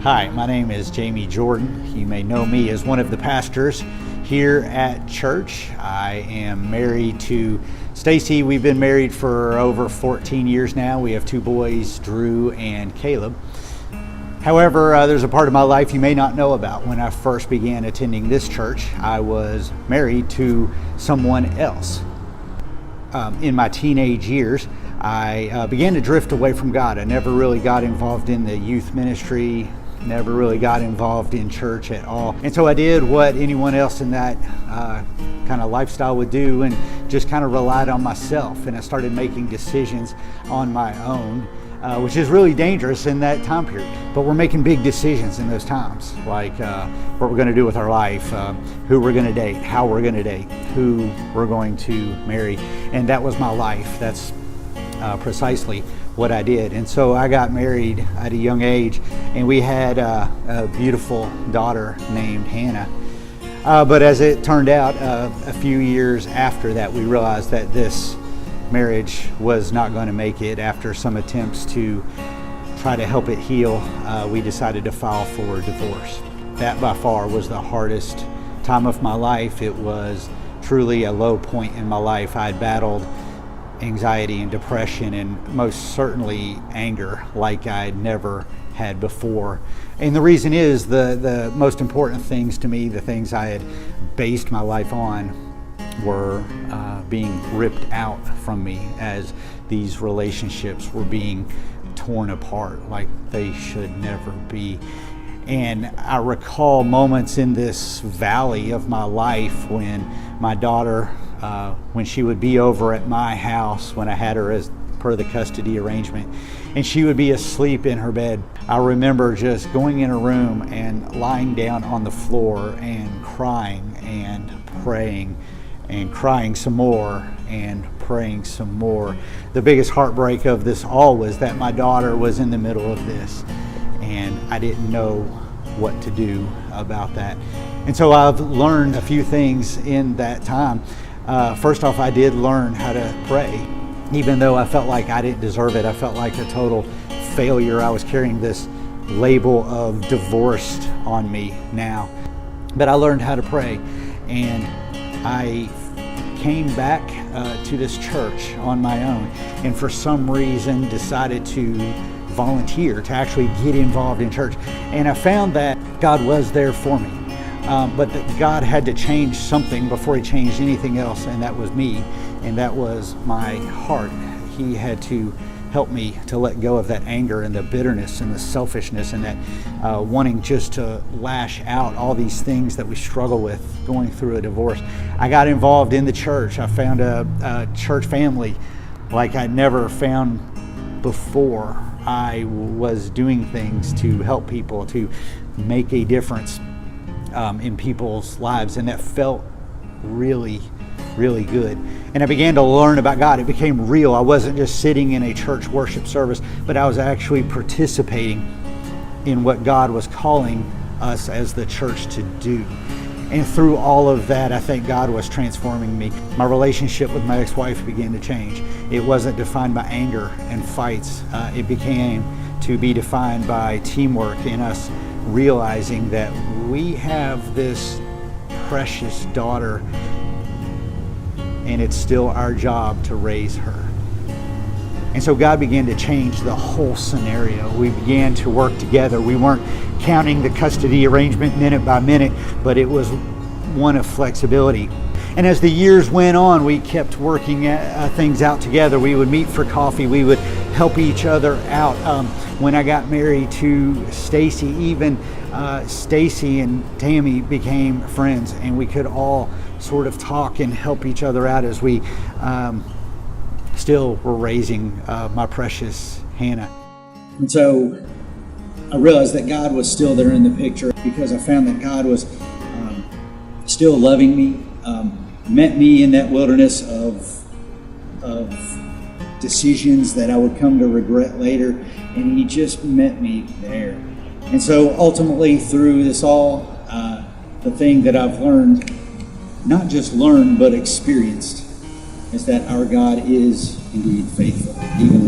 Hi, my name is Jamie Jordan. You may know me as one of the pastors here at church. I am married to Stacy. We've been married for over 14 years now. We have two boys, Drew and Caleb. However, there's a part of my life you may not know about. When I first began attending this church, I was married to someone else. In my teenage years, I began to drift away from God. I never really got involved in the youth ministry, never really got involved in church at all. And so I did what anyone else in that kind of lifestyle would do and just kind of relied on myself. And I started making decisions on my own, which is really dangerous in that time period. But we're making big decisions in those times, like what we're going to do with our life, who we're going to date, how we're going to date, who we're going to marry. And that was my life. That's precisely what I did. And so I got married at a young age, and we had a beautiful daughter named Hannah. But as it turned out, a few years after that, we realized that this marriage was not going to make it. After some attempts to try to help it heal, we decided to file for divorce. That by far was the hardest time of my life. It was truly a low point in my life. I had battled anxiety and depression and most certainly anger like I'd never had before. And the reason is the most important things to me, the things I had based my life on, were being ripped out from me as these relationships were being torn apart like they should never be. And I recall moments in this valley of my life when my daughter, when she would be over at my house, when I had her as per the custody arrangement, and she would be asleep in her bed. I remember just going in her room and lying down on the floor and crying and praying and crying some more and praying some more. The biggest heartbreak of this all was that my daughter was in the middle of this, and I didn't know what to do about that. And so I've learned a few things in that time. First off, I did learn how to pray. Even though I felt like I didn't deserve it, I felt like a total failure. I was carrying this label of divorced on me now. But I learned how to pray, and I came back to this church on my own, and for some reason decided to volunteer, to actually get involved in church. And I found that God was there for me. But that God had to change something before He changed anything else, and that was me, and that was my heart. He had to help me to let go of that anger and the bitterness and the selfishness and that wanting just to lash out all these things that we struggle with going through a divorce. I got involved in the church. I found a church family like I'd never found before. I was doing things to help people, to make a difference in people's lives, and that felt really, really good. And I began to learn about God. It became real. I wasn't just sitting in a church worship service, but I was actually participating in what God was calling us as the church to do. And through all of that, I think God was transforming me. My relationship with my ex-wife began to change. It wasn't defined by anger and fights. It became to be defined by teamwork and us realizing that we have this precious daughter, and it's still our job to raise her. And so God began to change the whole scenario. We began to work together. We weren't counting the custody arrangement minute by minute, but it was one of flexibility. And as the years went on, we kept working things out together. We would meet for coffee. We would help each other out. When I got married to Stacy, even Stacy and Tammy became friends, and we could all sort of talk and help each other out as we still were raising my precious Hannah. And so I realized that God was still there in the picture, because I found that God was still loving me, met me in that wilderness of decisions that I would come to regret later, and He just met me there. And so ultimately through this all, the thing that I've learned, not just learned but experienced, is that our God is indeed faithful, even